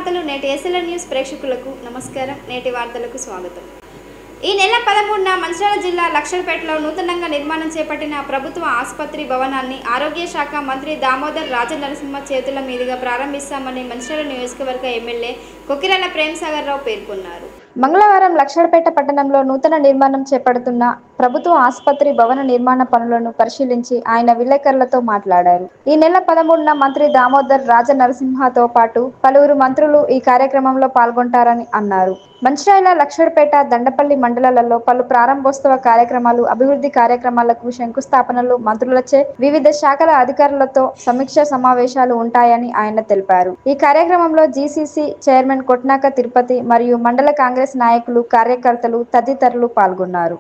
వార్తలు నేటి SLN news ప్రేక్షకులకు నమస్కారం. నేటి వార్తలకు స్వాగతం. ఈ నెల 13న మంచిర్యాల జిల్లా లక్షలపేటలో నూతనంగా నిర్మాణం చేపట్టిన ప్రభుత్వ ఆసుపత్రి భవనాన్ని ఆరోగ్య శాఖ మంత్రి దామోదర్ రాజనరసింహ చేతుల మీదుగా ప్రారంభిస్తామని మంచిర్యాల నియోజకవర్గ ఎమ్మెల్యే కొకిరాల ప్రేమసాగర్ రావు పేర్కొన్నారు. మంగళవారం లక్షలపేట పట్టణంలో నూతన నిర్మాణం చేపడుతున్న ప్రభుత్వ ఆసుపత్రి భవన నిర్మాణ పనులను పరిశీలించి ఆయన విలేకరులతో మాట్లాడారు. ఈ నెల 13న మంత్రి దామోదర్ రాజనరసింహతో పాటు పలువురు మంత్రులు ఈ కార్యక్రమంలో పాల్గొంటారని అన్నారు. మంచిర్యాల, లక్షలపేట, దండపల్లి మండలాలలో పలు ప్రారంభోత్సవ కార్యక్రమాలు, అభివృద్ధి కార్యక్రమాలకు శంకుస్థాపనలు, మంత్రులచే వివిధ శాఖల అధికారులతో సమీక్ష సమావేశాలు ఉంటాయని ఆయన తెలిపారు. ఈ కార్యక్రమంలో జీసీసీ చైర్మన్ కొట్నాక తిరుపతి మరియు మండల కాంగ్రెస్ నాయకులు, కార్యకర్తలు తదితరులు పాల్గొన్నారు.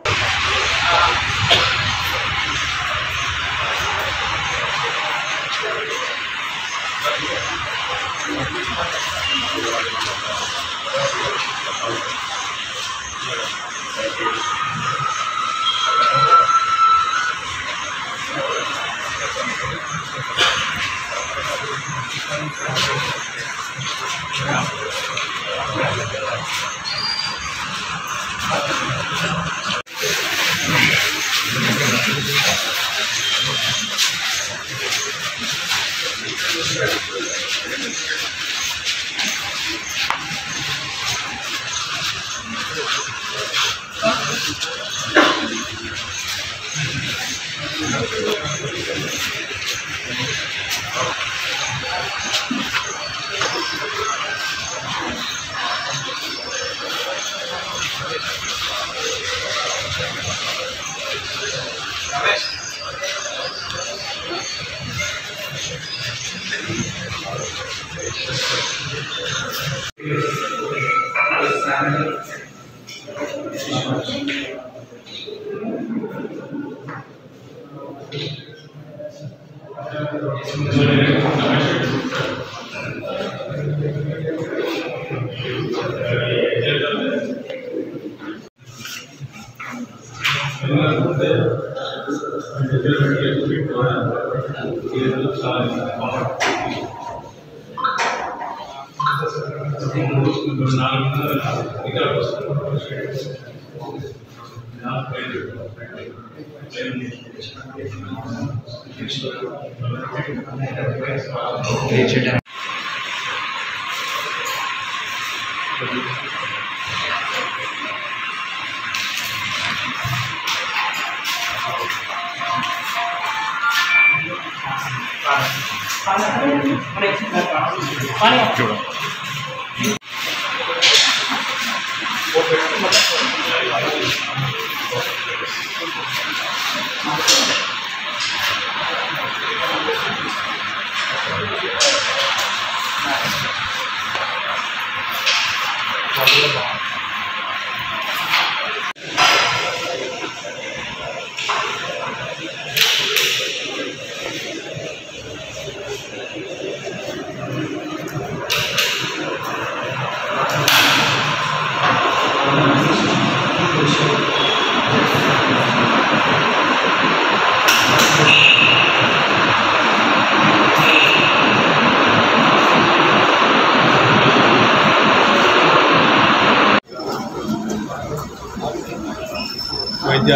వైద్య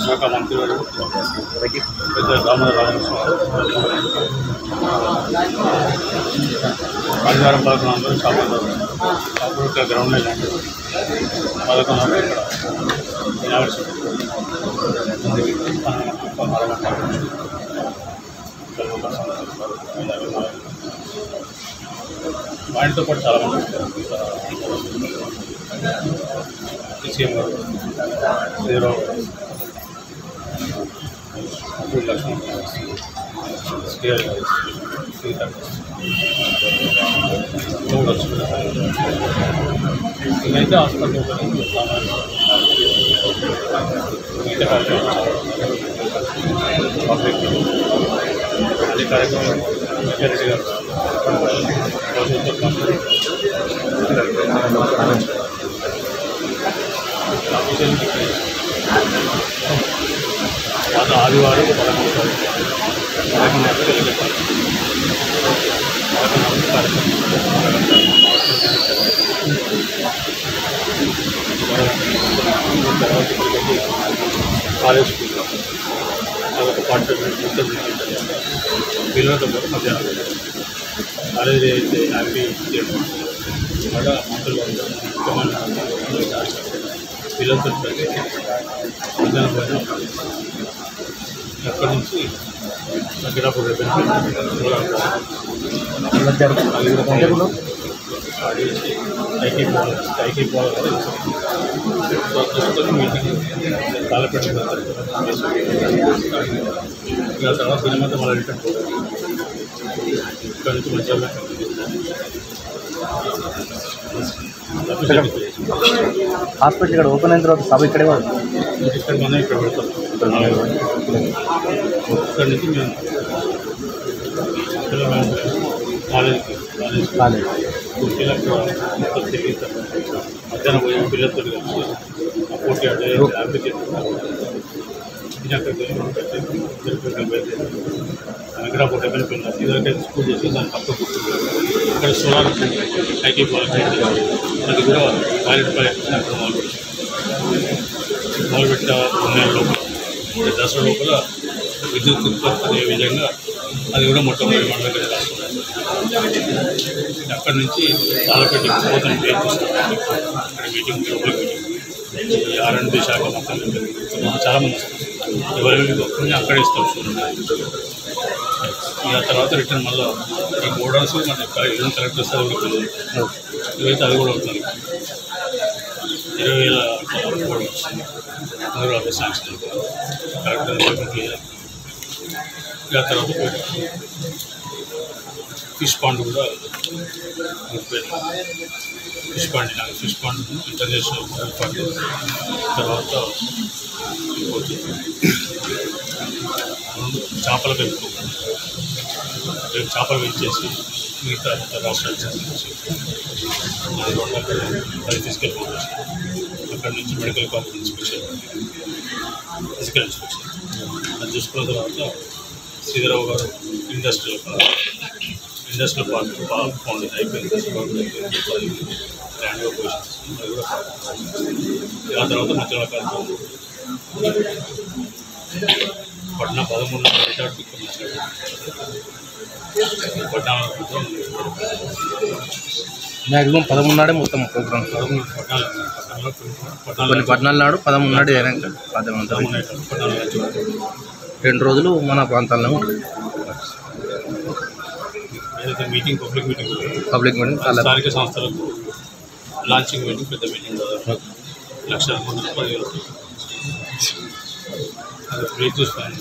శాఖ మంత్రివర్యులు పెద్ద దామోదర్ రాజనరసింహ ఆదివారం 11 షాపుల గ్రౌండ్లో ఇలాంటి 11 ఇక్కడ యూనివర్సిటీ వాటితో పాటు చాలామంది సీఎం గారు శ్రీరావు అప్పుడు లక్ష్మణ్ శ్రీహరి గారు సీత ఇదైతే హాస్పిటల్ మిగతా పబ్లిక్ అదే కార్యక్రమం రెడ్డి గారు ఆదివారం 11 గంటలకు తర్వాత కాలేజ్ స్కూల్లో అదొక పార్టీ పిల్లలతో పాటు మధ్యాహ్నం కాలేజీ అయితే హ్యాపీ కూడా మంత్రులు ముఖ్యమైన పిల్లలతో మధ్యాహ్నం పోయిన అక్కడి నుంచి దగ్గరప్పుడు పైకి పోవాలి మీటింగ్ కాలపెట్టి తర్వాత సినిమాతో మళ్ళీ రిటర్న్ ఇక్కడ నుంచి మధ్యాహ్నం హాస్పిటల్ ఇక్కడ ఓపెన్ అయిన తర్వాత సభ ఇక్కడే ఇక్కడ మనం ఇక్కడ పెడతాం ఇక్కడ నుంచి మేము కాలేజ్ పిల్లలకు తిరిగి మధ్యాహ్నం పోయి పిల్లలతో కలిసి పోటీ ఆడే హ్యాపీ అనగ్రా పోటీ పిల్లలు ఇదైతే స్కూల్ చేసి దాని పక్కకు ఇక్కడ సోలార్ ఐటీ అది కూడా పైలట్ ప్రాజెక్ట్ అక్కడ మొదలుపెట్ట 2 నెలల లోపల దసరా లోపల విద్యుత్ ఉత్పత్తి అయ్యే విధంగా అది కూడా మొట్టమొదటి మన దగ్గర రాస్తున్నారు. అక్కడి నుంచి చాలాపెట్టి పోతాం చేస్తాం అక్కడ మీటింగ్ పబ్లిక్ మీటింగ్ R&D శాఖ మొత్తం చాలామంది వస్తారు ఎవరైనా ఒక్కరిని అక్కడే ఇస్తాం ఇక తర్వాత రిటర్న్ మళ్ళీ ఈ మోడల్స్ మన యూనియన్ కలెక్టర్ సార్ కూడా ఇవైతే అది కూడా అవుతుంది 20,000 కూడా వచ్చింది అందులో అదే శాంక్షన్ కలెక్టర్ క్లియర్ ఇక తర్వాత ఫిష్ పాండ్ కూడా ఫిష్ పాండ్ ఇంటర్నేషనల్ ఫండ్ తర్వాత చేపల పెంపు చేపలు పెంచేసి మిగతా రాష్ట్రాలు చేసి అది తీసుకెళ్ళిపోవచ్చు. అక్కడి నుంచి medical college inspection physical inspection అది చూసుకున్న తర్వాత శ్రీధరరావు గారు ఇండస్ట్రియల్ పార్క్ ఫౌండేషన్ అయిపోయింది గ్రాండ్గా పొజిషన్ అది కూడా ఆ తర్వాత మధ్యలో కాదు పట్నా 13 రిటార్డ్ మ్యాక్సిమం 13 నాడే మొత్తం ప్రోగ్రామ్ కొన్ని 14 నాడు 13 నాడు అయినాక 2 రోజులు మన ప్రాంతాల్లో ఉంటుంది. ఏదైతే మీటింగ్ పబ్లిక్ మీటింగ్ స్థానిక సంస్థలకు లాంచింగ్ మీటింగ్ పెద్ద మీటింగ్ 1,10,000 అది బ్రేక్ చూస్తాను.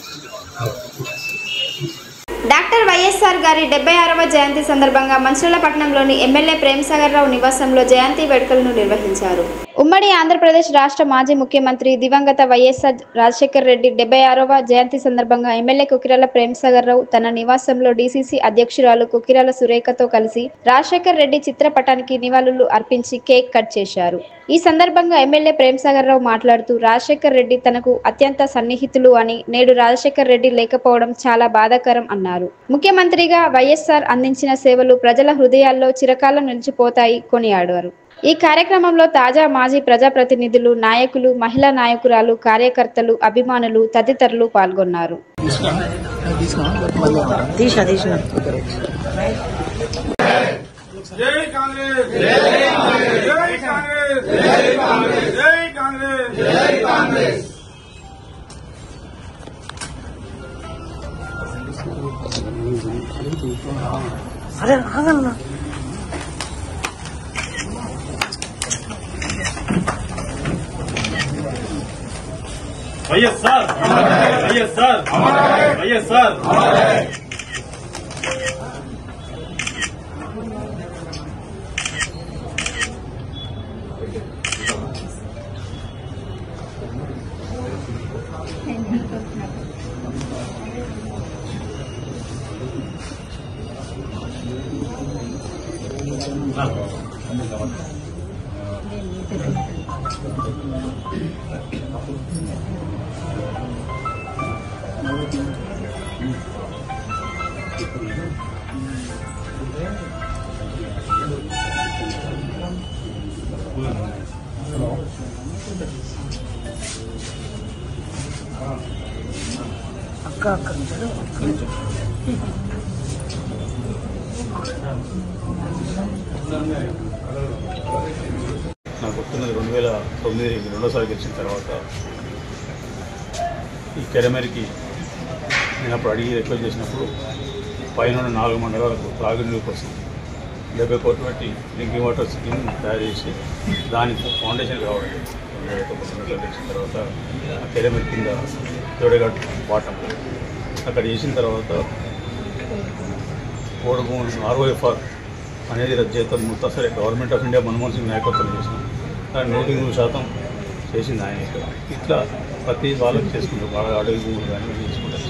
డాక్టర్ వైఎస్ఆర్ గారి 76వ జయంతి సందర్భంగా మంచిర్యాల పట్టణంలోని ఎమ్మెల్యే ప్రేమ్సాగర్ రావు నివాసంలో జయంతి వేడుకలను నిర్వహించారు. ఉమ్మడి ఆంధ్రప్రదేశ్ రాష్ట్ర మాజీ ముఖ్యమంత్రి దివంగత వైఎస్ఆర్ రాజశేఖర్ రెడ్డి 76వ జయంతి సందర్భంగా ఎమ్మెల్యే కుకిరాల ప్రేమ్సాగర్ రావు తన నివాసంలో డీసీసీ అధ్యక్షురాలు కుకిరాల సురేఖతో కలిసి రాజశేఖర్ రెడ్డి చిత్రపటానికి నివాళులు అర్పించి కేక్ కట్ చేశారు. ఈ సందర్భంగా ఎమ్మెల్యే ప్రేమ్సాగర్ రావు మాట్లాడుతూ రాజశేఖర్ రెడ్డి తనకు అత్యంత సన్నిహితులు అని, నేడు రాజశేఖర్ రెడ్డి లేకపోవడం చాలా బాధాకరం అన్నారు. ముఖ్యమంత్రిగా వైఎస్ఆర్ అందించిన సేవలు ప్రజల హృదయాల్లో చిరకాలం నిలిచిపోతాయి కొనియాడారు. ఈ కార్యక్రమంలో తాజా మాజీ ప్రజాప్రతినిధులు, నాయకులు, మహిళా నాయకురాలు, కార్యకర్తలు, అభిమానులు తదితరులు పాల్గొన్నారు. వైఎస్ఆర్ వైఎస్ఆర్ వైఎస్ఆర్ నాకు వస్తున్నది 2009 రెండోసారి గెలిచిన తర్వాత ఈ కెరమెరికి నేను అప్పుడు అడిగి రిక్వెస్ట్ చేసినప్పుడు పైన 4 మండలాలకు త్రాగునీరు కోసం 70 కోట్లు పెట్టి డ్రింకింగ్ వాటర్ స్కీమ్ తయారు చేసి దానికి ఫౌండేషన్ కావాలి. 2009 గెలిచిన తర్వాత ఆ కెరమెరి కింద తోడేఘాట్ వాటం అక్కడ చేసిన తర్వాత కోడుగు ROFR అనేది రద్దు చేస్తాం. ముత్తాసరి government of India Manmohan Singh నాయకత్వం చేసినాం. దాన్ని 100% చేసింది ఆయన. ఇక్కడ ఇట్లా ప్రతి వాళ్ళకి చేసుకుంటారు. వాళ్ళ అడవి భూములు కానీ తీసుకుంటారు.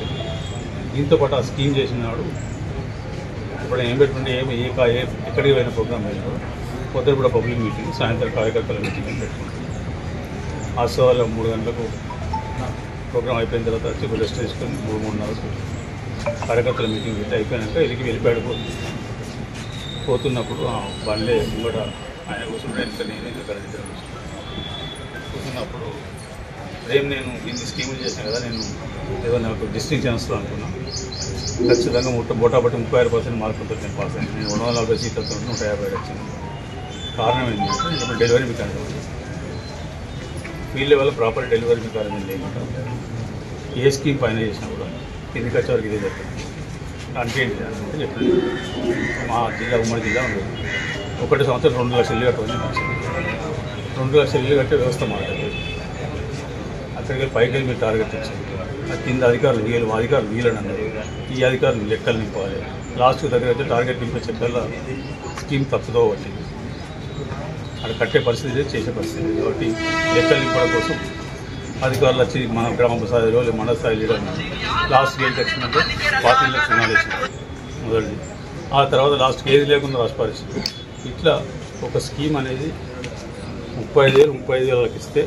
దీంతో పాటు ఆ స్కీమ్ చేసిన నాడు ఇప్పుడు ఏం పెట్టుకుంటే ఎక్కడికి పోయిన ప్రోగ్రామ్ అయినా పొద్దున కూడా పబ్లిక్ మీటింగ్, సాయంత్రం కార్యకర్తల మీటింగ్ పెట్టుకుంటాం. ఆ సవాళ్ళ 3 గంటలకు ప్రోగ్రామ్ అయిపోయిన తర్వాత వచ్చి రెస్ట్ తీసుకొని 3-3:30 కార్యకర్తల మీటింగ్ పెట్టి అయిపోయాక వెళ్ళిపోయాడు. పోతున్నప్పుడు బండ్లే ముంగట ఆయన కూర్చుంటే నేను ఇక్కడ కూర్చున్నప్పుడు నేను ఇన్ని స్కీములు చేశాను కదా, నేను ఏదో నాకు డిస్టింక్షన్ వస్తుంది అనుకున్నాను. ఖచ్చితంగా బోటాబట్టి 36% మార్కులతో నేను పాస్ అయ్యాను. నేను 240 సీట్లతో 150 వచ్చింది. కారణం ఏంటంటే ఇప్పుడు delivery mechanism field level proper delivery mechanism లేకుండా ఏ స్కీమ్ పైన చేసినా కూడా కిందికి వచ్చే వరకు ఇదే చెప్తాను. అంటే ఏంటి అంటే చెప్పండి, మా జిల్లా ఉమ్మడి జిల్లా ఉండదు. 1 సంవత్సరం 2 లక్షల ఇల్లు కట్టమని 2 లక్షల ఇల్లు కట్టే వ్యవస్థ మాట్లాడలేదు. అక్కడికి పైకి వెళ్ళి మీరు టార్గెట్ ఇచ్చారు. కింద అధికారులు వీళ్ళని అన్నారు. ఈ అధికారులు లెక్కలు నింపాలి. లాస్ట్ దగ్గర అయితే టార్గెట్ నింపే చెక్కల్లో స్కీమ్ తప్పుదో వచ్చింది. అక్కడ కట్టే పరిస్థితి చేసే పరిస్థితి కాబట్టి లెక్కలు నింపడం కోసం అధికారులు వచ్చి మన గ్రామ స్థాయిలో లేదా మండల స్థాయిలో లాస్ట్కి ఏం తెచ్చిందంటే 40 లక్షలు వేసింది మొదటిది. ఆ తర్వాత లాస్ట్కి ఏది లేకుండా రాసి పరిస్థితి. ఇట్లా ఒక స్కీమ్ అనేది 35,000 ఇస్తే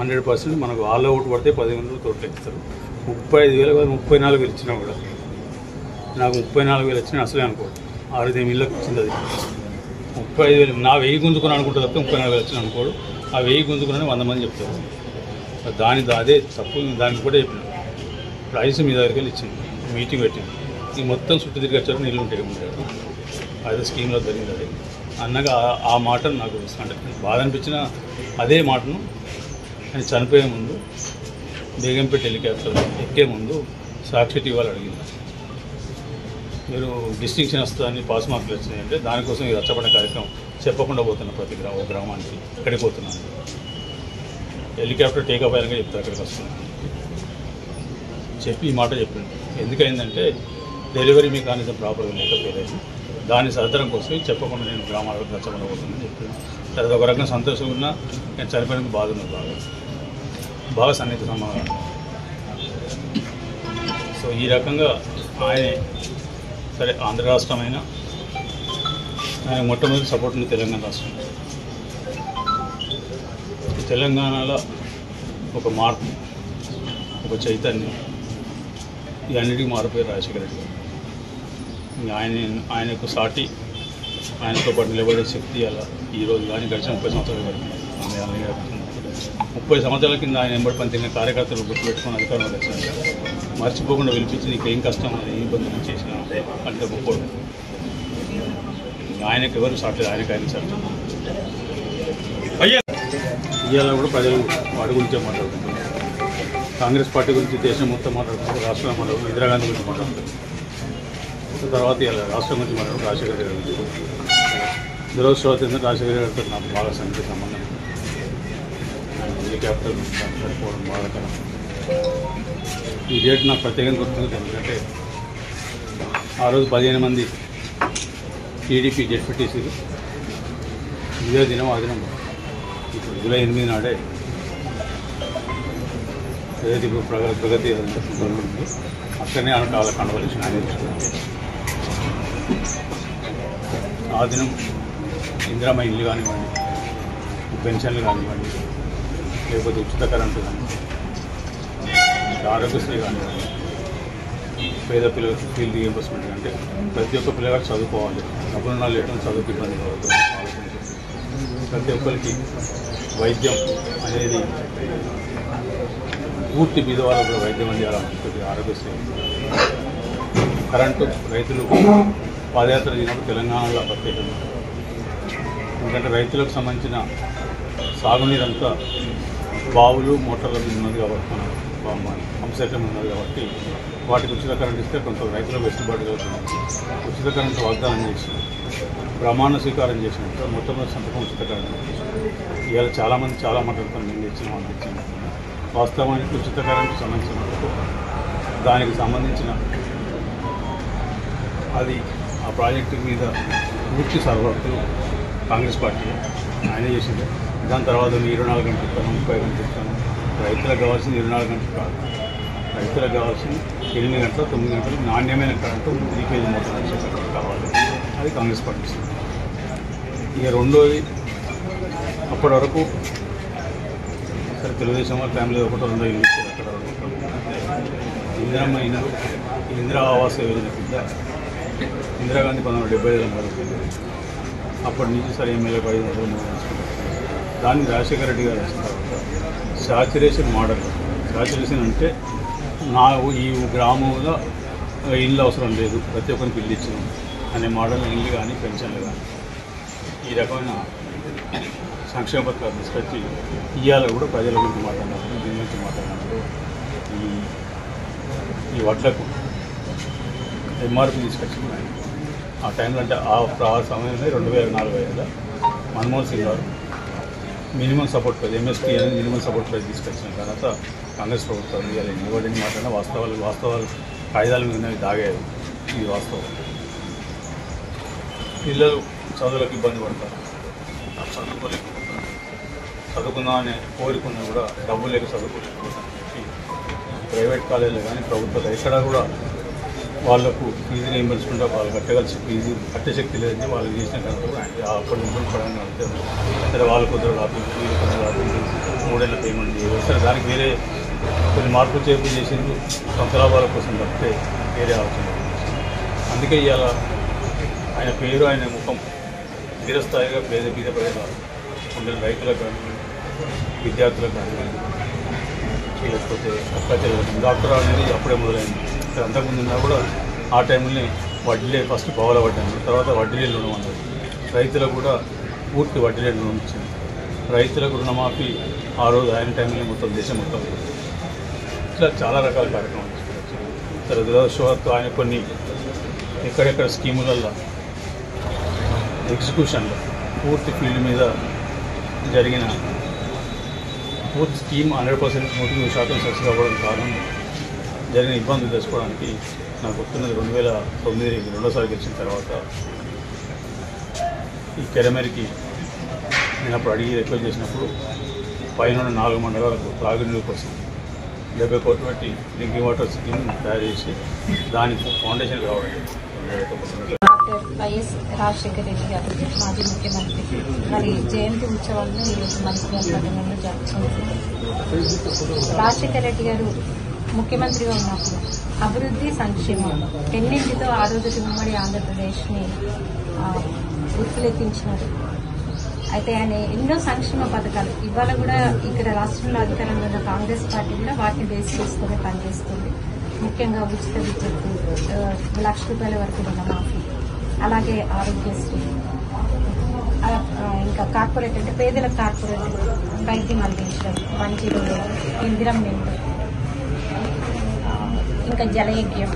100% మనకు ఆల్ అవుట్ పడితే 10,000 తోటలు ఇస్తారు. 35,000 34,000 ఇచ్చినా కూడా నాకు 34,000 వచ్చినా అసలే అనుకోండి. 6 ఇళ్ళకి ఇచ్చింది అది. 35,000 నా 1000 గుంజుకొని అనుకుంటే తప్పితే 34,000 వచ్చినా అనుకోడు. ఆ 1000 గుంజుకుని 100 మంది చెప్తారు. అదే తప్పు. దానికి కూడా చెప్పిన ప్రైస్ మీ దగ్గరికి వెళ్ళి ఇచ్చింది. మీటింగ్ పెట్టింది. ఈ మొత్తం చుట్టూ తిరిగి వచ్చారు నీళ్ళు ఉంటాయి ఉంటాడు. అదే స్కీమ్లో జరిగింది. అది అన్నగా ఆ మాటను నాకు అంటే బాధ అనిపించిన అదే మాటను ఆయన చనిపోయే ముందు బేగంపేట హెలికాప్టర్ ఎక్కే ముందు సాక్షి టీవీలు అడిగింది, మీరు డిస్టింక్షన్ వస్తుందని పాస్ మార్కులు వచ్చినాయంటే దానికోసం ఈ రచ్చబడిన కార్యక్రమం చెప్పకుండా పోతున్నా ప్రతి గ్రామానికి ఇక్కడికి పోతున్నాను. హెలికాప్టర్ టేకప్ అయ్యాక చెప్తారు అక్కడికి వస్తున్నాను చెప్పి ఈ మాట చెప్పింది. ఎందుకైందంటే డెలివరీ మెకానిజం ప్రాపర్గా లేకపోలేదు. దాని సదరం కోసం చెప్పకుండా నేను గ్రామాలకు రచ్చబడి పోతుందని చెప్పింది. అది ఒక రకంగా సంతోషంగా ఉన్నా నేను చనిపోయినందుకు బాధ ఉన్నది. బాగా సన్నిహిత సంబంధం. సో ఈ రకంగా ఆయనే సరే ఆంధ్ర రాష్ట్రమైనా ఆయన మొట్టమొదటి సపోర్ట్ ఉంది తెలంగాణ రాష్ట్రం. తెలంగాణలో ఒక మార్పు, ఒక చైతన్యం, ఈ అన్నిటికీ మారిపోయారు రాజశేఖర రెడ్డి గారు. ఆయనకు సాటి ఆయనతో పాటు నిలబడే శక్తి అలా ఈరోజు కానీ గడిచిన 30 సంవత్సరాలు పడుతుంది. 30 సంవత్సరాల కింద ఆయన ఎంబడి పనిచేసిన కార్యకర్తలు గుర్తుపెట్టుకుని అధికారంలో వచ్చినాక మర్చిపోకుండా పిలిపించి నీకేం కష్టం అది ఏం ఇబ్బందులు చేసిన అంటే గొప్పోడు. ఆయనకు ఎవరు సాటి ఆయన సాటి. ఇవాళ కూడా ప్రజలు వాటి గురించే మాట్లాడుకుంటున్నారు. కాంగ్రెస్ పార్టీ గురించి దేశం మొత్తం మాట్లాడుతున్నారు, రాష్ట్రంలో మాట్లాడుతున్నారు, ఇందిరాగాంధీ గురించి మాట్లాడుతున్నారు. తర్వాత ఇలా రాష్ట్రం గురించి మాట్లాడుతూ రాజశేఖర రెడ్డి గారి గురించి. దురదృష్టవశాత్తు రాజశేఖర రెడ్డి గారితో నాకు బాగా సన్నిహిత సంబంధం. హెలికాప్టర్ సరిపోవడం బాధాకరం. ఈ డేట్ నాకు ప్రత్యేకంగా గుర్తుంది. ఎందుకంటే ఆ రోజు 15 మంది టీడీపీ జెడ్పీటీసీలు ఇదే దినం ఆ దినం ఇప్పుడు జూలై 8 నాడే ఏదైతే ఇప్పుడు ప్రగతి జరుగుతుంది అక్కడనే వాళ్ళ కన్వల్యూషన్ ఆయన తీసుకున్నాను. ఆ దినం ఇందిరమ్మ ఇల్లు కానివ్వండి, పెన్షన్లు కానివ్వండి, లేకపోతే ఉచిత కరెంటు కానివ్వండి, ఆరోగ్యశ్రీ కానివ్వండి, పేద పిల్లలకు ఫీల్డ్ రీఎంబర్స్మెంట్ అంటే ప్రతి ఒక్క పిల్లగాడు చదువుకోవాలి, డబ్బులున్నా లేకుండా చదువుకు ఇబ్బంది కావద్దు ఆలోచించి ప్రతి ఒక్కరికి వైద్యం అనేది పూర్తి బీదవాళ్ళకు కూడా వైద్యం అందించాలనుకుంటుంది ఆరోగ్యశ్రీ. కరెంటు రైతులు పాదయాత్ర చేసినప్పుడు తెలంగాణలో ప్రత్యేకంగా, ఎందుకంటే రైతులకు సంబంధించిన సాగునీరంతా బావులు మోటార్ల మీద ఉన్నది కాబట్టి పంప్సెట్ల మీద ఉన్నది కాబట్టి వాటికి ఉచిత కరెంట్ ఇస్తే కొంత రైతులకు వెసులుబాటు కలుగుతుంది. ఉచిత కరెంటు వాగ్దానం చేసి ప్రమాణ స్వీకారం చేసినట్టు మొత్తం సంతకం ఉచిత కరెంట్ ఇవాళ చాలామంది చాలా మాట్లాడుతారు, మేము తెచ్చినాం అని తెచ్చినాం. వాస్తవానికి ఉచిత కరెంటు సంబంధించిన దానికి సంబంధించిన అది ఆ ప్రాజెక్టు మీద పూర్తి సర్వర్తు కాంగ్రెస్ పార్టీ ఆయనే చేసింది. దాని తర్వాత 24 గంటలు ఇస్తాను, 30 గంటలు ఇస్తాను. రైతులకు కావాల్సింది 24 గంటలు కాదు, రైతులకు కావాల్సింది 8 గంటలు 9 గంటలు నాణ్యమైన కరెంటు 3 kg మొత్తం కరెంటు కావాలి. అది కాంగ్రెస్ పార్టీ ఇస్తుంది. ఇక రెండోది అప్పటి వరకు సరే తెలుగుదేశం వాళ్ళ ఫ్యామిలీ ఒకటో రెండో ఇల్లు ఇచ్చారు. అక్కడ ఇందిరమ్మ ఇల్లు ఇందిరా ఆవాస యోజన కింద ఇందిరాగాంధీ 1975లో మొదలుపెట్టింది. అప్పటి నుంచి సరే ఎమ్మెల్యే 500 దాన్ని రాజశేఖర రెడ్డి గారు వచ్చిన తర్వాత శాచురేషన్ మోడల్. శాచురేషన్ అంటే ఈ గ్రామంలో ఇల్లు అవసరం లేదు, ప్రతి ఒక్కరికి ఇల్లు ఇచ్చినాం అనే మోడల్. ఇల్లు కానీ పెన్షన్లు కానీ ఈ రకమైన సంక్షేమ పథకాలు తీసుకొచ్చి ఇవాళ కూడా ప్రజల గురించి మాట్లాడినప్పుడు దీని గురించి మాట్లాడినప్పుడు ఈ వడ్లకు ఎంఆర్పీ తీసుకొచ్చింది ఆయన. ఆ టైంలో అంటే ఆ సమయంలో 2004 మన్మోహన్ సింగ్ గారు మినిమం సపోర్ట్ ప్రైజ్ ఎంఎస్పీ అనేది మినిమం సపోర్ట్ ప్రైజ్ తీసుకొచ్చిన తర్వాత కాంగ్రెస్ ప్రభుత్వం ఇవాళ ఎవరిని మాట్లాడినా వాస్తవాలు కాయిదాల మీద దాగారు. ఇది వాస్తవం. పిల్లలు చదువులకు ఇబ్బంది పడతారు, చదువుకుందామని కోరుకున్నా కూడా డబ్బులు లేక చదువుకోలేకపోతారు. ప్రైవేట్ కాలేజీలు కానీ ప్రభుత్వాలు ఎక్కడ కూడా వాళ్ళకు ఫీజు రీయింబర్స్మెంట్ వాళ్ళు కట్టగలిసి ఫీజు కట్టే శక్తి లేదని వాళ్ళు చేసిన కనుక అప్పటి నుంచి పడంగా ఉంటుంది. సరే వాళ్ళ కుదరదు రాపించి వీళ్ళు కుదరదు రాపించి 3 ఏళ్ళ పేమెంట్ చేయలేదు. సరే దానికి వేరే కొన్ని మార్పులు చేర్పు చేసింది సొంత లాభాల కోసం తప్పితే వేరే ఆలోచన. అందుకే ఇవాళ ఆయన పేరు ఆయన ముఖం స్థిరస్థాయిగా బీద ప్రజలు ఉండే రైతులకు కానీ విద్యార్థులకు కానీ లేకపోతే అక్కచెల్లెలకు డాక్టర్ అనేది అప్పుడే మొదలైంది. అంతకుముందు ఉన్నా కూడా ఆ టైంలోనే వడ్డీలే ఫస్ట్ పవల పడ్డాను, తర్వాత వడ్డీలే రుణం అన్నది. రైతులకు కూడా పూర్తి వడ్డీలే రుణం ఇచ్చింది. రైతులకు రుణమాఫీ ఆ రోజు ఆయన టైంలో మొత్తం దేశం మొత్తం ఇట్లా చాలా రకాల కార్యక్రమాలు తీసుకొచ్చి సరే దురదృష్టవశాత్తు ఆయన కొన్ని ఎక్కడెక్కడ స్కీములలో ఎగ్జిక్యూషన్లో పూర్తి ఫీల్డ్ మీద జరిగిన పూర్తి స్కీమ్ 100% 100% సక్సెస్ అవ్వడం కారణం జరిగిన ఇబ్బందులు తెచ్చుకోవడానికి నాకు వస్తున్నది 2009 రెండోసారి గెలిచిన తర్వాత ఈ కెరమెరికి నేను అప్పుడు అడిగి రిక్వెస్ట్ చేసినప్పుడు పైన 4 మండలాలకు త్రాగునీరు కోసం 70 కోట్లు పెట్టి డ్రింకింగ్ వాటర్ స్కీమ్ తయారు చేసి దానికి ఫౌండేషన్ కావాలి. డాక్టర్ వైఎస్ రాజశేఖర రెడ్డి గారు మాజీ ముఖ్యమంత్రి మరి జయంతి ఉత్సవాలను ఈరోజు మంచిర్యాల పట్టణంలో జరుపుకుంటున్నారు. రాజశేఖర రెడ్డి గారు ముఖ్యమంత్రిగా ఉన్నప్పుడు అభివృద్ధి సంక్షేమం ఎన్నింటితో ఆ రోజు ఉమ్మడి ఆంధ్రప్రదేశ్ని గుర్తులెత్తించినారు. అయితే ఆయన ఎన్నో సంక్షేమ పథకాలు ఇవాళ కూడా ఇక్కడ రాష్ట్రంలో అధికారంలో ఉన్న కాంగ్రెస్ పార్టీ కూడా వాటిని బేస్ చేసుకుని పనిచేస్తుంది. ముఖ్యంగా ఉచిత విద్యుత్తు, ₹1,00,000 వరకు రుణమాఫీ, అలాగే ఆరోగ్యశ్రీ, ఇంకా కార్పొరేట్ అంటే పేదల కార్పొరేట్ వైద్యం అందించడం, 108, ఇందిరం నిండు, ఇంకా జలయజ్ఞం,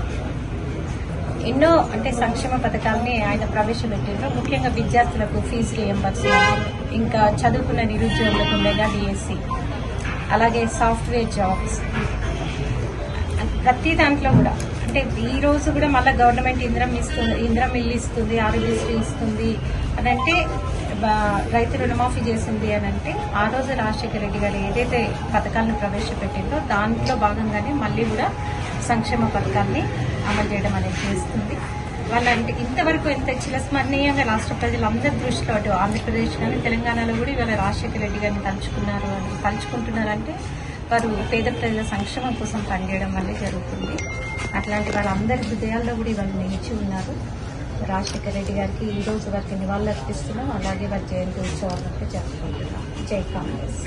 ఎన్నో అంటే సంక్షేమ పథకాలని ఆయన ప్రవేశపెట్టారు. ముఖ్యంగా విద్యార్థులకు ఫీజు రీయింబర్స్మెంట్, ఇంకా చదువుకున్న నిరుద్యోగులకు మెగా డిఎస్సి, అలాగే సాఫ్ట్వేర్ జాబ్స్, ప్రతి దాంట్లో కూడా అంటే ఈ రోజు కూడా మళ్ళీ గవర్నమెంట్ ఇందిరం ఇల్లు ఇస్తుంది, ఆరోగ్యశ్రీ ఇస్తుంది అని అంటే రైతు రుణమాఫీ చేసింది అని అంటే ఆ రోజు రాజశేఖర రెడ్డి గారు ఏదైతే పథకాలను ప్రవేశపెట్టిందో దాంట్లో భాగంగానే మళ్ళీ కూడా సంక్షేమ పథకాన్ని అమలు చేయడం అనేది చేస్తుంది. వాళ్ళంటే ఇంతవరకు ఎంత చిరస్మరణీయంగా రాష్ట్ర ప్రజలందరి దృష్టిలో అటు ఆంధ్రప్రదేశ్ కానీ తెలంగాణలో కూడా ఇవాళ రాజశేఖర రెడ్డి గారిని తలుచుకుంటున్నారంటే వారు పేద ప్రజల సంక్షేమం కోసం పనిచేయడం వల్లే జరుగుతుంది. అట్లాంటి వాళ్ళందరి హృదయాల్లో కూడా ఇవాళ నిలిచి ఉన్నారు. రాజశేఖర రెడ్డి గారికి ఈ రోజు వారికి నివాళులు అర్పిస్తున్నాం. అలాగే వారి జయంతి ఉత్సవాలను జరుపుకుంటున్నాం. జై కాంగ్రెస్.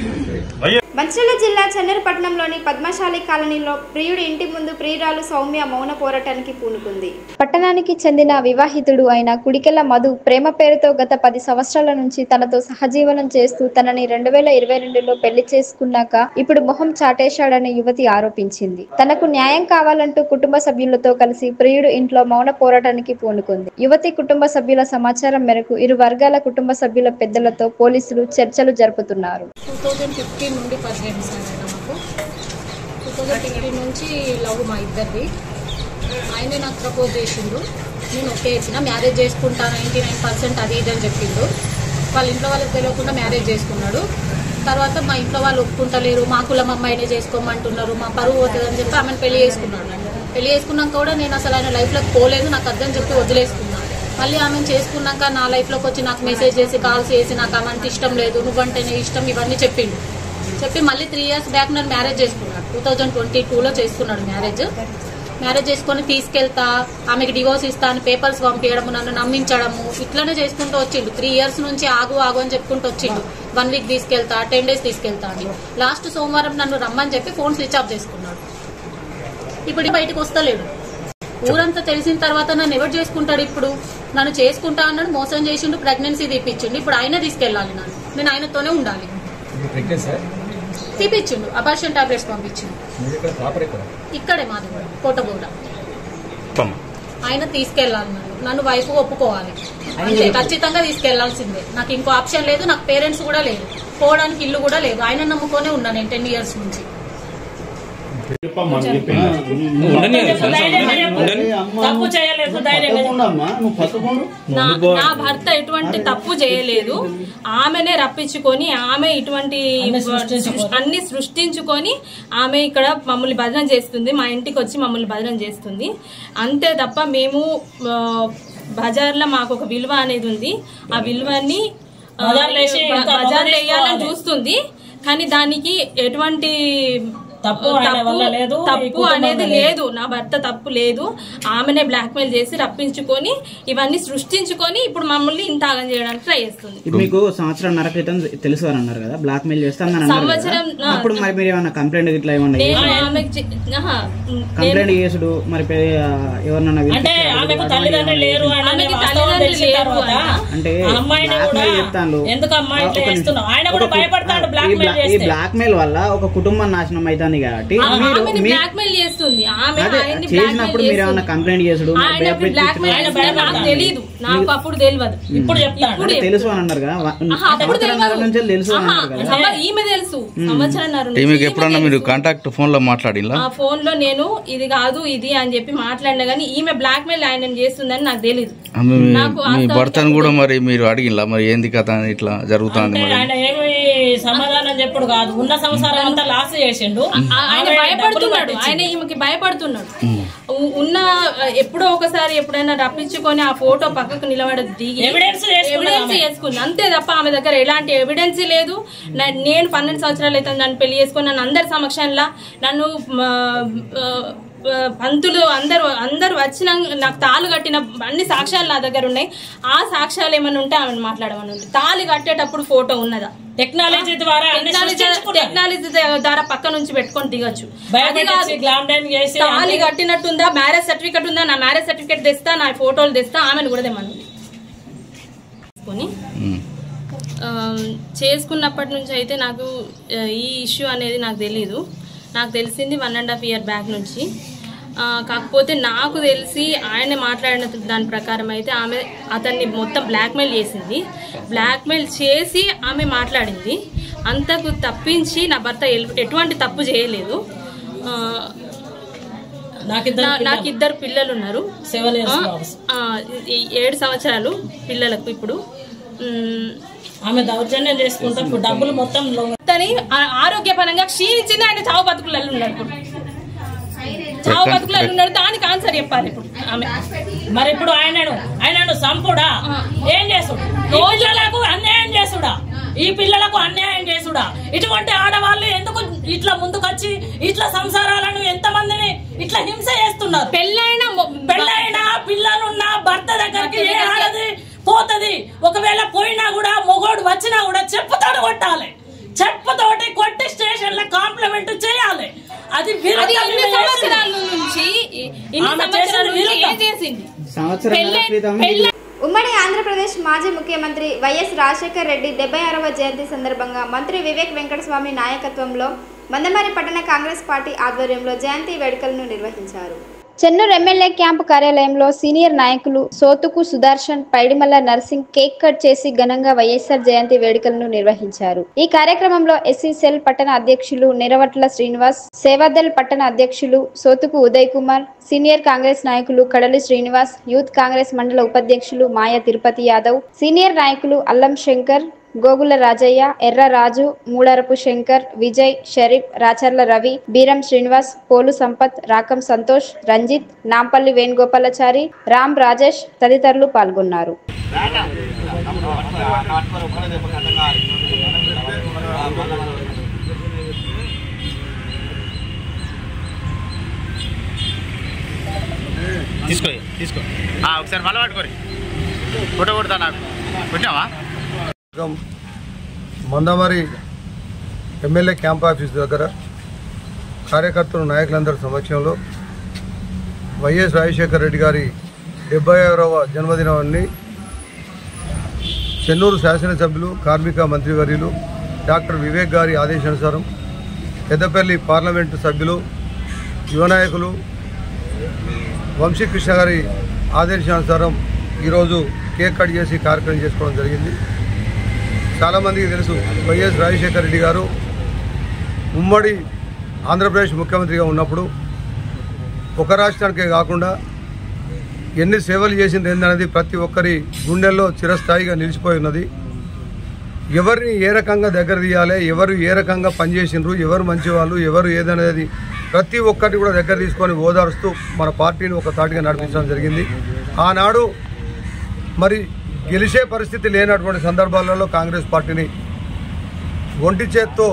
మంచిర్యాల జిల్లా చెన్నూరుపట్నంలోని పద్మశాలి కాలనీలో ప్రియుడి ఇంటి ముందు ప్రియురాలు సౌమ్య మౌన పోరాటానికి పూనుకుంది. పట్టణానికి చెందిన వివాహితుడు అయిన కుడికెళ్ల మధు ప్రేమ పేరుతో గత 10 సంవత్సరాల నుంచి తనతో సహజీవనం చేస్తూ తనని 2022లో పెళ్లి చేసుకున్నాక ఇప్పుడు మొహం చాటేశాడని యువతి ఆరోపించింది. తనకు న్యాయం కావాలంటూ కుటుంబ సభ్యులతో కలిసి ప్రియుడు ఇంట్లో మౌన పోరాటానికి పూనుకుంది. యువతి కుటుంబ సభ్యుల సమాచారం మేరకు ఇరు వర్గాల కుటుంబ సభ్యుల పెద్దలతో పోలీసులు చర్చలు జరుపుతున్నారు. 2015 నుండి పరిచయం సార్ నాకు. 2015 నుంచి లవ్ మా ఇద్దరిది. ఆయనే నాకు ప్రపోజ్ చేసిండు. నేను ఓకే ఇచ్చిన. మ్యారేజ్ చేసుకుంటా 99% అది ఇది అని చెప్పిండు. వాళ్ళ ఇంట్లో వాళ్ళకి తెలియకుండా మ్యారేజ్ చేసుకున్నాడు. తర్వాత మా ఇంట్లో వాళ్ళు ఒప్పుకుంటలేరు, మా కులం అమ్మాయినే చేసుకోమంటున్నారు, మా పరువు పోతుందని చెప్పి ఆమెను పెళ్లి చేసుకున్నాడు. పెళ్లి చేసుకున్నాక కూడా నేను అసలు ఆయన లైఫ్లోకి పోలేదు, నాకు అర్థం చెప్పి వదిలేసుకున్నాను. మళ్ళీ ఆమెను చేసుకున్నాక నా లైఫ్లోకి వచ్చి నాకు మెసేజ్ చేసి కాల్స్ చేసి నాకు ఆమెకి ఇష్టం లేదు, నువ్వంటేనే ఇష్టం, ఇవన్నీ చెప్పిండు. చెప్పి మళ్ళీ 3 years బ్యాక్ నన్ను మ్యారేజ్ చేసుకున్నాడు. 2022లో చేసుకున్నాడు మ్యారేజ్ చేసుకొని తీసుకెళ్తా, ఆమెకి డివోర్స్ ఇస్తా అని పేపర్స్ పంపించడము, నన్ను నమ్మించడము, ఇట్లానే చేసుకుంటూ వచ్చిండు. 3 years నుంచి ఆగు అని చెప్పుకుంటూ వచ్చిండు. 1 week తీసుకెళ్తా, 10 days తీసుకెళ్తా అని. లాస్ట్ సోమవారం నన్ను రమ్మని చెప్పి ఫోన్ స్విచ్ ఆఫ్ చేసుకున్నాడు. ఇప్పుడు బయటకు వస్తలేడు. ఊరంతా తెలిసిన తర్వాత నన్ను ఎవరు చేసుకుంటాడు? ఇప్పుడు నన్ను చేసుకుంటా అన్నాడు, మోసం చేసిండు, ప్రెగ్నెన్సీ తీపిచ్చిండు. ఇప్పుడు ఆయన తీసుకెళ్లాలి, నేను ఆయనతోనే ఉండాలి. తీపిచ్చిండు, అబార్షన్ టాబ్లెట్స్ పంపించిండు. ఇక్కడే మాది కూడా కోటగూడ. ఆయన తీసుకెళ్లాలి, నన్ను వైఫ్ ఒప్పుకోవాలి, అంతే, ఖచ్చితంగా తీసుకెళ్లాల్సిందే. నాకు ఇంకో ఆప్షన్ లేదు, నాకు పేరెంట్స్ కూడా లేదు, పోవడానికి ఇల్లు కూడా లేదు. ఆయన నమ్ముకొనే ఉన్నా నేను 10 years నుంచి. తప్పు చేయలేదు, నా భర్త ఎటువంటి తప్పు చేయలేదు. ఆమెనే రప్పించుకొని ఆమె ఇటువంటి అన్ని సృష్టించుకొని ఆమె ఇక్కడ మమ్మల్ని భజన చేస్తుంది, మా ఇంటికి వచ్చి మమ్మల్ని భజన చేస్తుంది. అంతే తప్ప మేము బజార్లో మాకు ఒక విలువ అనేది ఉంది, ఆ విలువని బజార్లో వేయాలని చూస్తుంది. కానీ దానికి ఎటువంటి తప్పు అనేది లేదు. నా భర్త తప్పు లేదు. ఆమెనే బ్లాక్మెయిల్ చేసి రప్పించుకొని ఇవన్నీ సృష్టించుకొని ఇప్పుడు మమ్మల్ని ఇంత ఆగం చేయడానికి ట్రై చేస్తుంది. మీకు సంవత్సరంన్నర క్రితం తెలుసు అని అన్నారు కదా, బ్లాక్మెయిల్ చేస్తాను సంవత్సరం. అప్పుడు మరి మీరు ఏమన్నా కంప్లైంట్ ఇట్లా ఏమన్నా కంప్లైంట్ చేసుడు మరి ఎవరన్నా అంటే ఈ బ్లాక్మెయిల్ వల్ల ఒక కుటుంబం నాశనం అవుతుంది కాబట్టి చేసినప్పుడు మీరు ఏమన్నా కంప్లైంట్ చేసుడు తెలియదు, నాకు అప్పుడు తెలియదు, ఇప్పుడు చెప్తాను. తెలుసు అని అన్నారు కదా, నుంచి తెలుసు ఈమె తెలుసు. సంవత్సరం ఎప్పుడన్నా మీరు కాంటాక్ట్ ఫోన్ లో మాట్లాడిలా? ఆ ఫోన్ లో నేను ఇది కాదు ఇది అని చెప్పి మాట్లాడినా గానీ ఈమె బ్లాక్ మెయిల్ ఆయన చేస్తుందని నాకు తెలియదు. భర్తను కూడా మరి మీరు అడిగిలా మరి ఏంది కథ ఇట్లా జరుగుతుంది? సమాధానం చెప్పుడు కాదు, ఉన్న సంవత్సరం అంతా లాస్ చేసిండు. ఆయన భయపడుతున్నాడు, ఆయన ఈమెకి భయపడుతున్నాడు. ఉన్న ఎప్పుడో ఒకసారి ఎప్పుడైనా రప్పించుకొని ఆ ఫోటో పక్కకు నిలబడి దిగి ఎవిడెన్స్ చేసుకుంది అంతే తప్ప ఆమె దగ్గర ఎలాంటి ఎవిడెన్స్ లేదు. నేను 12 సంవత్సరాలు అయితే నన్ను పెళ్లి చేసుకుని నన్ను అందరి సమక్షంలో నన్ను పంతులు అందరు వచ్చిన నాకు తాళి కట్టిన అన్ని సాక్ష్యాలు నా దగ్గర ఉన్నాయి. ఆ సాక్ష్యాలు ఏమైనా ఉంటే ఆమెను మాట్లాడమని ఉంది. తాళి కట్టేటప్పుడు ఫోటో ఉన్నదా? టెక్నాలజీ ద్వారా పక్క నుంచి పెట్టుకొని దిగొచ్చు. తాళి కట్టినట్టుందా? మ్యారేజ్ సర్టిఫికెట్ ఉందా? నా మ్యారేజ్ సర్టిఫికెట్ తెస్తా, నా ఫోటోలు తెస్తా, ఆమెను కూడా తెమ్మని చేసుకున్నప్పటి నుంచి అయితే నాకు ఈ ఇష్యూ అనేది నాకు తెలీదు. నాకు తెలిసింది 1.5 year బ్యాక్ నుంచి. కాకపోతే నాకు తెలిసి ఆయన మాట్లాడిన దాని ప్రకారం అయితే ఆమె అతన్ని మొత్తం బ్లాక్మెయిల్ చేసింది. బ్లాక్మెయిల్ చేసి ఆమె మాట్లాడింది. అంతకు తప్పించి నా భర్త ఎటువంటి తప్పు చేయలేదు. నాకు 2 పిల్లలు ఉన్నారు. 7 సంవత్సరాలు పిల్లలకు. ఇప్పుడు ఆమె దౌర్జన్యం చేసుకుంటా డబ్బులు మొత్తం ఆరోగ్యపరంగా క్షీణించింది. ఆయన చావు బతుకులలో ఉన్నాడు. చావు బతుకులలో ఉన్నాడు. దానికి ఆన్సర్ చెప్పాలి ఇప్పుడు ఆమె. మరి ఇప్పుడు ఆయనను సంపుడా ఏం చేసుడు? ఈ పిల్లలకు అన్యాయం చేసుడా? ఈ పిల్లలకు అన్యాయం చేసి చేసుడా? ఇటువంటి ఆడవాళ్ళు ఎందుకు ఇట్లా ముందుకొచ్చి ఇట్లా సంసారాలను ఎంతమందిని ఇట్లా హింస చేస్తున్నారు? పెళ్ళైనా పిల్లలున్నా భర్త దగ్గరికి ఏ ఆడది పోతది? ఒకవేళ పోయినా కూడా మొగోడు వచ్చినా కూడా చెప్పుతోటి కొట్టాలి, చెప్పుతోటి కొట్టి స్టేషన్ లో కాంప్లిమెంట్ చేయాలి. అది ఉమ్మడి ఆంధ్రప్రదేశ్ మాజీ ముఖ్యమంత్రి వైఎస్ రాజశేఖర్ రెడ్డి 76వ జయంతి సందర్భంగా మంత్రి వివేక్ వెంకటస్వామి నాయకత్వంలో మందమరి పట్టణ కాంగ్రెస్ పార్టీ ఆధ్వర్యంలో జయంతి వేడుకలను నిర్వహించారు. చెన్నూరు ఎమ్మెల్యే క్యాంపు కార్యాలయంలో సీనియర్ నాయకులు సోతుకు సుదర్శన్, పైడిమల్ల నర్సింగ్ కేక్ కట్ చేసి ఘనంగా వైఎస్ఆర్ జయంతి వేడుకలను నిర్వహించారు. ఈ కార్యక్రమంలో ఎస్సీ సెల్ పట్టణ అధ్యక్షులు నిరవట్ల శ్రీనివాస్, సేవాదల్ పట్టణ అధ్యక్షులు సోతుకు ఉదయ్ కుమార్, సీనియర్ కాంగ్రెస్ నాయకులు కడలి శ్రీనివాస్, యూత్ కాంగ్రెస్ మండల ఉపాధ్యక్షులు మాయ తిరుపతి యాదవ్, సీనియర్ నాయకులు అల్లం శంకర్, గోగుల రాజయ్య, ఎర్ర రాజు, మూడరపు శంకర్, విజయ్, షరీఫ్, రాచర్ల రవి, బీరం శ్రీనివాస్, పోలు సంపత్, రాకం సంతోష్, రంజిత్, నాంపల్లి వేణుగోపాలచారి, రామ్ రాజేష్ తదితరులు పాల్గొన్నారు. ఒకసారి మళ్ళీ పట్టుకోరి ఫోటో కొడతా నాకు పెట్టావా? మందమరి ఎమ్మెల్యే క్యాంప్ ఆఫీస్ దగ్గర కార్యకర్తలు నాయకులందరి సమక్షంలో వైఎస్ రాజశేఖర రెడ్డి గారి 76వ జన్మదినాన్ని చెన్నూరు శాసనసభ్యులు కార్మిక మంత్రివర్యులు డాక్టర్ వివేక్ గారి ఆదేశానుసారం పెద్దపల్లి పార్లమెంటు సభ్యులు యువనాయకులు వంశీకృష్ణ గారి ఆదేశానుసారం ఈరోజు కేక్ కట్ చేసి కార్యక్రమం చేసుకోవడం జరిగింది. చాలామందికి తెలుసు, వైఎస్ రాజశేఖర రెడ్డి గారు ఉమ్మడి ఆంధ్రప్రదేశ్ ముఖ్యమంత్రిగా ఉన్నప్పుడు ఒక రాష్ట్రానికే కాకుండా ఎన్ని సేవలు చేసింది ఏందనేది ప్రతి ఒక్కరి గుండెల్లో చిరస్థాయిగా నిలిచిపోయి ఉన్నది. ఎవరిని ఏ రకంగా దగ్గర తీయాలి, ఎవరు ఏ రకంగా పనిచేసినారు, ఎవరు మంచివాళ్ళు, ఎవరు ఏదనేది ప్రతి ఒక్కరిని కూడా దగ్గర తీసుకొని ఓదారుస్తూ మన పార్టీని ఒక తాటిగా నడిపించడం జరిగింది. ఆనాడు మరి గెలిచే పరిస్థితి లేనటువంటి సందర్భాలలో కాంగ్రెస్ పార్టీని ఒంటి చేత్తో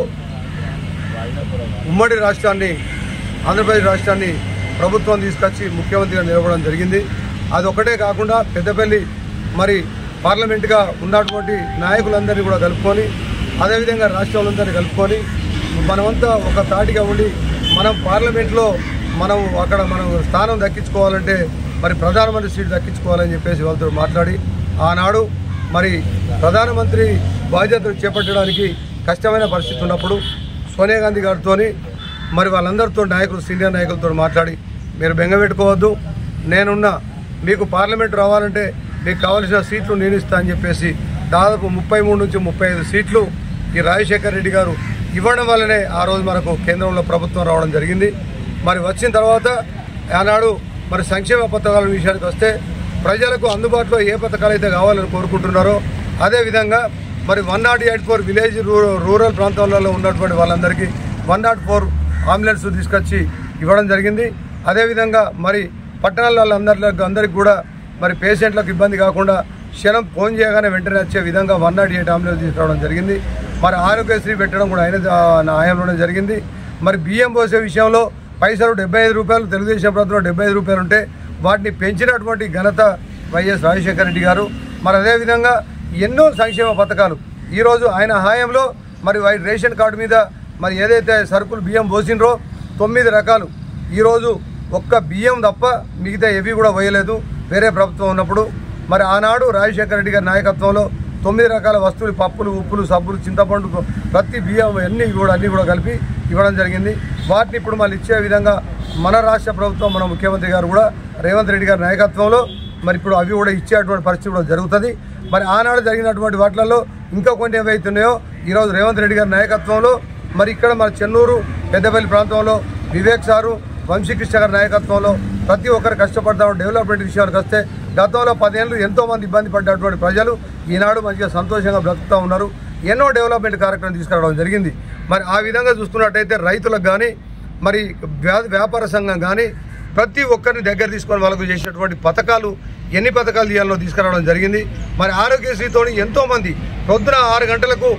ఉమ్మడి రాష్ట్రాన్ని, ఆంధ్రప్రదేశ్ రాష్ట్రాన్ని ప్రభుత్వం తీసుకొచ్చి ముఖ్యమంత్రిగా నిలవడం జరిగింది. అది ఒకటే కాకుండా పెద్దపల్లి మరి పార్లమెంటుగా ఉన్నటువంటి నాయకులందరినీ కూడా కలుపుకొని, అదేవిధంగా రాష్ట్రాలందరినీ కలుపుకొని మనమంతా ఒక తాటిగా ఉండి మనం పార్లమెంట్లో మనం అక్కడ మనం స్థానం దక్కించుకోవాలంటే మరి ప్రధానమంత్రి సీట్ దక్కించుకోవాలని చెప్పేసి వాళ్ళతో మాట్లాడి ఆనాడు మరి ప్రధానమంత్రి బాధ్యతలు చేపట్టడానికి కష్టమైన పరిస్థితి ఉన్నప్పుడు సోనియా గాంధీ గారితో మరి వాళ్ళందరితో నాయకులు, సీనియర్ నాయకులతో మాట్లాడి మీరు బెంగపెట్టుకోవద్దు, నేనున్నా, మీకు పార్లమెంట్ రావాలంటే మీకు కావాల్సిన సీట్లు నేను ఇస్తా అని చెప్పేసి దాదాపు 33 నుంచి 35 సీట్లు ఈ రాజశేఖర రెడ్డి గారు ఇవ్వడం వల్లనే ఆ రోజు మనకు కేంద్రంలో ప్రభుత్వం రావడం జరిగింది. మరి వచ్చిన తర్వాత ఆనాడు మరి సంక్షేమ పథకాల విషయానికి వస్తే ప్రజలకు అందుబాటులో ఏ పథకాలు అయితే కావాలని కోరుకుంటున్నారో అదేవిధంగా మరి 108 విలేజ్ రూరల్ ప్రాంతాలలో ఉన్నటువంటి వాళ్ళందరికీ 104 అంబులెన్స్ తీసుకొచ్చి ఇవ్వడం జరిగింది. అదేవిధంగా మరి పట్టణాలలో అందరికీ కూడా మరి పేషెంట్లకు ఇబ్బంది కాకుండా క్షణం ఫోన్ చేయగానే వెంటనే వచ్చే విధంగా 108 అంబులెన్స్ తీసుకురావడం జరిగింది. మరి ఆరోగ్యశ్రీ పెట్టడం కూడా ఆయన హయాంలోనే జరిగింది. మరి బియ్యం పోసే విషయంలో పైసలు 75 రూపాయలు, తెలుగుదేశం ప్రభుత్వంలో 75 రూపాయలు ఉంటే వాటిని పెంచినటువంటి ఘనత వైఎస్ రాజశేఖర రెడ్డి గారు. మరి అదేవిధంగా ఎన్నో సంక్షేమ పథకాలు ఈరోజు ఆయన హయాంలో మరి రేషన్ కార్డు మీద మరి ఏదైతే సరుకులు బియ్యం పోసినరో 9 రకాలు ఈరోజు ఒక్క బియ్యం తప్ప మిగతా ఏవి కూడా పోయలేదు వేరే ప్రభుత్వం ఉన్నప్పుడు. మరి ఆనాడు రాజశేఖర రెడ్డి గారి నాయకత్వంలో 9 రకాల వస్తువులు, పప్పులు, ఉప్పులు, సబ్బులు, చింతపండు, ప్రతి బియ్యం అన్నీ కూడా కలిపి ఇవ్వడం జరిగింది. వాటిని ఇప్పుడు మళ్ళీ ఇచ్చే విధంగా మన రాష్ట్ర ప్రభుత్వం, మన ముఖ్యమంత్రి గారు కూడా రేవంత్ రెడ్డి గారి నాయకత్వంలో మరి ఇప్పుడు అవి కూడా ఇచ్చేటువంటి పరిస్థితి కూడా జరుగుతుంది. మరి ఆనాడు జరిగినటువంటి వాటిలలో ఇంకా కొన్ని ఏవైతున్నాయో ఈరోజు రేవంత్ రెడ్డి గారి నాయకత్వంలో మరి ఇక్కడ మన చెన్నూరు పెద్దపల్లి ప్రాంతంలో వివేక్ సారు, వంశీకృష్ణ గారి నాయకత్వంలో ప్రతి ఒక్కరు కష్టపడతాం. డెవలప్మెంట్ విషయానికి వస్తే గతంలో 10 ఏళ్ళు ఎంతోమంది ఇబ్బంది పడ్డటువంటి ప్రజలు ఈనాడు మంచిగా సంతోషంగా బ్రతుకుతూ ఉన్నారు. ఎన్నో డెవలప్మెంట్ కార్యక్రమం తీసుకురావడం జరిగింది. మరి ఆ విధంగా చూసుకున్నట్టయితే రైతులకు కానీ మరి వ్యాపార సంఘం కానీ ప్రతి ఒక్కరిని దగ్గర తీసుకొని వాళ్ళకు చేసినటువంటి పథకాలు ఎన్ని పథకాలు తీయాలో తీసుకురావడం జరిగింది. మరి ఆరోగ్యశ్రీతో ఎంతోమంది పొద్దున 6 గంటలకు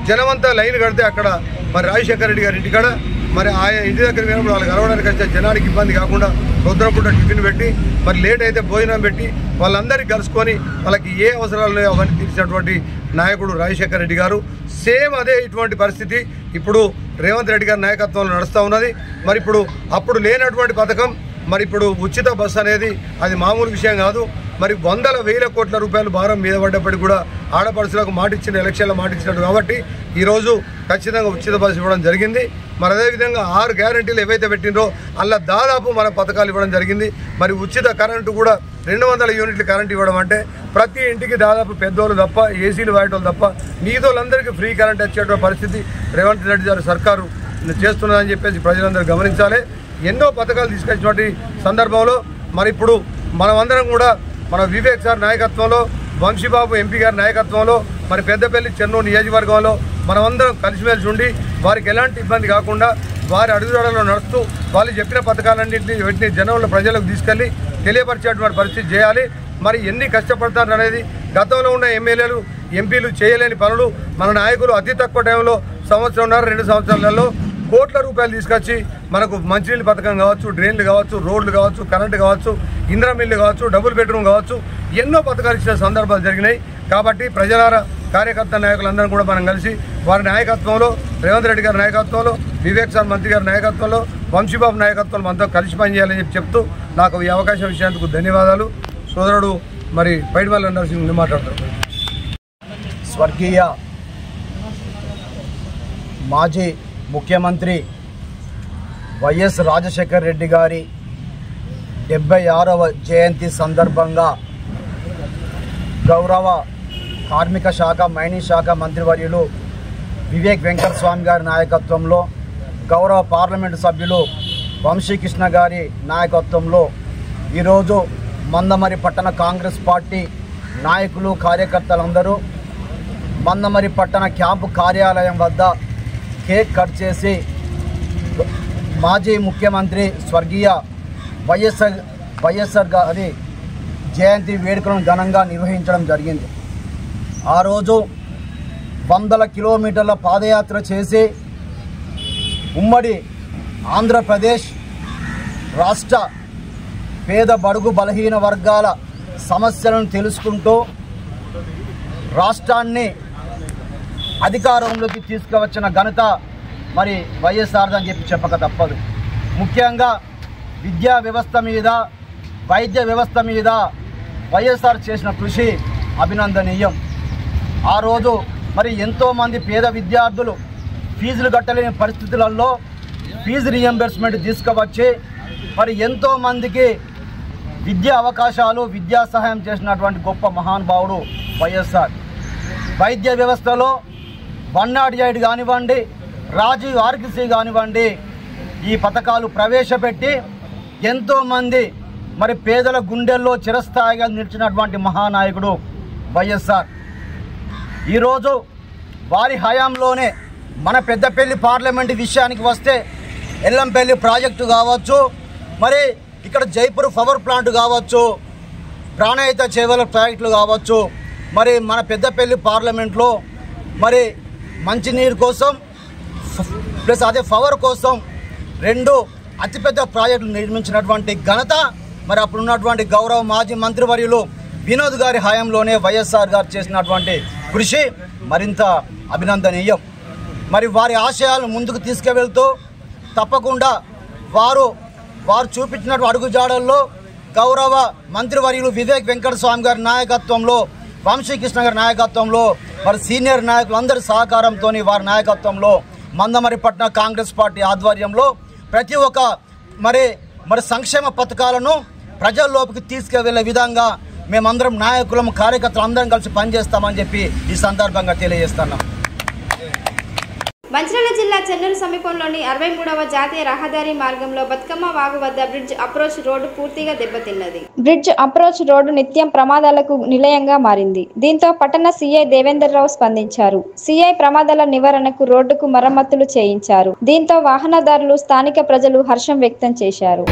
జనమంతా లైన్ కడితే అక్కడ మరి రాజశేఖర రెడ్డి గారి ఇంటికాడ మరి ఆయన ఇంటి దగ్గర వెళ్ళినప్పుడు వాళ్ళకి కలవడానికి వచ్చే జనానికి ఇబ్బంది కాకుండా పొద్దునపూట టిఫిన్ పెట్టి మరి లేట్ అయితే భోజనం పెట్టి వాళ్ళందరికీ కలుసుకొని వాళ్ళకి ఏ అవసరాలు ఉన్నాయో అవన్నీ తీర్చినటువంటి నాయకుడు రాజశేఖర రెడ్డి గారు. సేమ్ అదే ఇటువంటి పరిస్థితి ఇప్పుడు రేవంత్ రెడ్డి గారి నాయకత్వంలో నడుస్తూ ఉన్నది. మరి ఇప్పుడు అప్పుడు లేనటువంటి పథకం మరి ఇప్పుడు ఉచిత బస్సు అనేది అది మామూలు విషయం కాదు. మరి వందల వేల కోట్ల రూపాయలు భారం మీద పడ్డప్పటికీ కూడా ఆడపడుచులకు మాటిచ్చిన ఎలక్షన్లో మాటిచ్చినట్టు కాబట్టి ఈరోజు ఖచ్చితంగా ఉచిత బస్సు ఇవ్వడం జరిగింది. మరి అదేవిధంగా 6 గ్యారంటీలు ఏవైతే పెట్టినరో అలా దాదాపు మన పథకాలు ఇవ్వడం జరిగింది. మరి ఉచిత కరెంటు కూడా 200 యూనిట్లు కరెంట్ ఇవ్వడం అంటే ప్రతి ఇంటికి దాదాపు పెద్దోళ్ళు తప్ప ఏసీలు వాడేటోళ్ళు తప్ప మిగతాళ్ళందరికీ ఫ్రీ కరెంట్ వచ్చేటువంటి పరిస్థితి రేవంత్ రెడ్డి గారి సర్కారు చేస్తున్నదని చెప్పేసి ప్రజలందరూ గమనించాలి. ఎన్నో పథకాలు తీసుకొచ్చినటువంటి సందర్భంలో మరి ఇప్పుడు మనమందరం కూడా మన వివేక్ సార్ నాయకత్వంలో, వంశీబాబు ఎంపీ గారి నాయకత్వంలో మరి పెద్దపల్లి చెన్నూరు నియోజకవర్గంలో మనమందరం కలిసిమెలిసి ఉండి వారికి ఎలాంటి ఇబ్బంది కాకుండా వారి అడుగుజాడలో నడుస్తూ వాళ్ళు చెప్పిన పథకాలన్నింటినీ వీటిని జనంలో ప్రజలకు తీసుకెళ్లి తెలియపరిచేటువంటి పరిస్థితి చేయాలి. మరి ఎన్ని కష్టపడతారు అనేది గతంలో ఉన్న ఎమ్మెల్యేలు ఎంపీలు చేయలేని పనులు మన నాయకులు అతి తక్కువ టైంలో 1.5-2 సంవత్సరాలలో కోట్ల రూపాయలు తీసుకొచ్చి మనకు మంచినీళ్ళ పథకం కావచ్చు, డ్రైన్లు కావచ్చు, రోడ్లు కావచ్చు, కరెంటు కావచ్చు, ఇందిరా మిల్లు కావచ్చు, డబుల్ బెడ్రూమ్ కావచ్చు, ఎన్నో పథకాలు ఇచ్చిన సందర్భాలు జరిగినాయి. కాబట్టి ప్రజలారా కార్యకర్త నాయకులందరూ కూడా మనం కలిసి వారి నాయకత్వంలో, రేవంత్ రెడ్డి గారి నాయకత్వంలో, వివేక్ సార్ మంత్రి గారి నాయకత్వంలో, వంశీబాబు నాయకత్వంలో మనతో కలిసి పనిచేయాలని చెప్తూ నాకు ఈ అవకాశం ఇచ్చినందుకు ధన్యవాదాలు. సోదరుడు మరి పైడిమల్ల నరసింహ మాట్లాడతారు. స్వర్గీయ మాజీ ముఖ్యమంత్రి వైఎస్ రాజశేఖర్ రెడ్డి గారి 76వ జయంతి సందర్భంగా గౌరవ కార్మిక శాఖ, మైనింగ్ శాఖ మంత్రివర్యులు వివేక్ వెంకటస్వామి గారి నాయకత్వంలో, గౌరవ పార్లమెంటు సభ్యులు వంశీకృష్ణ గారి నాయకత్వంలో ఈరోజు మందమరి పట్టణ కాంగ్రెస్ పార్టీ నాయకులు, కార్యకర్తలందరూ మందమరి పట్టణ క్యాంపు కార్యాలయం వద్ద కేక్ కట్ చేసి మాజీ ముఖ్యమంత్రి స్వర్గీయ వైఎస్ఆర్ గారి జయంతి వేడుకలను ఘనంగా నిర్వహించడం జరిగింది. ఆ రోజు 100 కిలోమీటర్ల పాదయాత్ర చేసి ఉమ్మడి ఆంధ్రప్రదేశ్ రాష్ట్ర పేద బడుగు బలహీన వర్గాల సమస్యలను తెలుసుకుంటూ రాష్ట్రాన్ని అధికారంలోకి తీసుకువచ్చిన ఘనత మరి వైఎస్ఆర్ అని చెప్పక తప్పదు. ముఖ్యంగా విద్యా వ్యవస్థ మీద, వైద్య వ్యవస్థ మీద వైఎస్ఆర్ చేసిన కృషి అభినందనీయం. ఆ రోజు మరి ఎంతోమంది పేద విద్యార్థులు ఫీజులు కట్టలేని పరిస్థితులలో ఫీజు రీఎంబర్స్మెంట్ తీసుకువచ్చి మరి ఎంతోమందికి విద్యా అవకాశాలు, విద్యా సహాయం చేసినటువంటి గొప్ప మహానుభావుడు వైఎస్ఆర్. వైద్య వ్యవస్థలో 108 కానివ్వండి, రాజీవ్ ఆర్కిసీ కానివ్వండి, ఈ పథకాలు ప్రవేశపెట్టి ఎంతోమంది మరి పేదల గుండెల్లో చిరస్థాయిగా నిలిచినటువంటి మహానాయకుడు వైఎస్ఆర్. ఈరోజు వారి హయాంలోనే మన పెద్దపల్లి పార్లమెంటు విషయానికి వస్తే ఎల్లంపల్లి ప్రాజెక్టు కావచ్చు, మరి ఇక్కడ జైపూర్ పవర్ ప్లాంట్ కావచ్చు, ప్రాణహిత చేవల ప్రాజెక్టులు కావచ్చు, మరి మన పెద్దపల్లి పార్లమెంట్లో మరి మంచినీరు కోసం ప్లస్ అదే పవర్ కోసం 2 అతిపెద్ద ప్రాజెక్టులు నిర్మించినటువంటి ఘనత మరి అప్పుడు ఉన్నటువంటి గౌరవ మాజీ మంత్రివర్యులు వినోద్ గారి హయాంలోనే వైఎస్ఆర్ గారు చేసినటువంటి కృషి మరింత అభినందనీయం. మరి వారి ఆశయాలను ముందుకు తీసుకువెళ్తూ తప్పకుండా వారు చూపించినటువంటి అడుగుజాడల్లో గౌరవ మంత్రివర్యులు వివేక్ వెంకటస్వామి గారి నాయకత్వంలో, వంశీకృష్ణ గారి నాయకత్వంలో, మరి సీనియర్ నాయకులందరి సహకారంతో వారి నాయకత్వంలో మందమరి పట్టణ కాంగ్రెస్ పార్టీ ఆధ్వర్యంలో ప్రతి ఒక్క మరి సంక్షేమ పథకాలను ప్రజల్లోకి తీసుకువెళ్లే విధంగా మేమందరం నాయకులం, కార్యకర్తలు అందరం కలిసి పనిచేస్తామని చెప్పి ఈ సందర్భంగా తెలియజేస్తున్నాం. మంచిర్యాల జిల్లా చెన్నూరు సమీపంలోని 63వ జాతీయ రహదారి మార్గంలో బతుకమ్మ వాగు వద్ద బ్రిడ్జ్ అప్రోచ్ రోడ్డు పూర్తిగా దెబ్బతిన్నది. బ్రిడ్జ్ అప్రోచ్ రోడ్డు నిత్యం ప్రమాదాలకు నిలయంగా మారింది. దీంతో పట్టణ సీఐ దేవేందర్ రావు స్పందించారు. సీఐ ప్రమాదాల నివారణకు రోడ్డుకు మరమ్మతులు చేయించారు. దీంతో వాహనదారులు, స్థానిక ప్రజలు హర్షం వ్యక్తం చేశారు.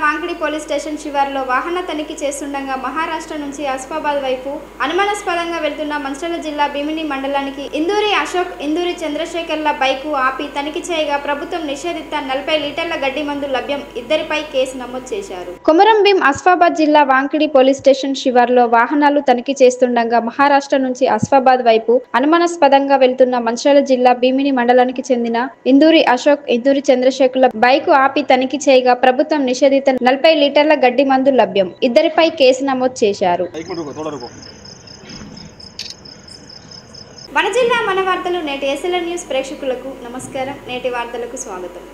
వాంకిడి పోలీస్ స్టేషన్ శివార్లో వాహన తనిఖీ చేస్తుండగా మహారాష్ట్ర నుంచి ఆసిఫాబాద్ వైపు అనుమానాస్పదంగా వెళ్తున్న మంచిర్యాల జిల్లా భీమిని మండలానికి ఇందూరి అశోక్, ఇందూరి చంద్రశేఖర్ల బైకు ఆపి తనిఖీ చేయగా ప్రభుత్వం నిషేధిత 40 లీటర్ల గడ్డి మందు లభ్యం. ఇద్దరిపై కేసు నమోదు చేశారు. కొమరం భీం ఆసిఫాబాద్ జిల్లా వాంకిడి పోలీస్ స్టేషన్ శివార్లో వాహనాలు తనిఖీ చేస్తుండగా మహారాష్ట్ర నుంచి ఆసిఫాబాద్ వైపు అనుమానాస్పదంగా వెళ్తున్న మంచిర్యాల జిల్లా భీమిని మండలానికి చెందిన ఇందూరి అశోక్, ఇందూరి చంద్రశేఖర్ల బైకు ఆపి తనిఖీ చేయగా ప్రభుత్వం నిషేధిత 40 లీటర్ల గడ్డి మందు లభ్యం. ఇద్దరిపై కేసు నమోదు చేశారు. మన జిల్లా మన వార్తలు నేటి SLN న్యూస్ ప్రేక్షకులకు నమస్కారం. నేటి వార్తలకు స్వాగతం.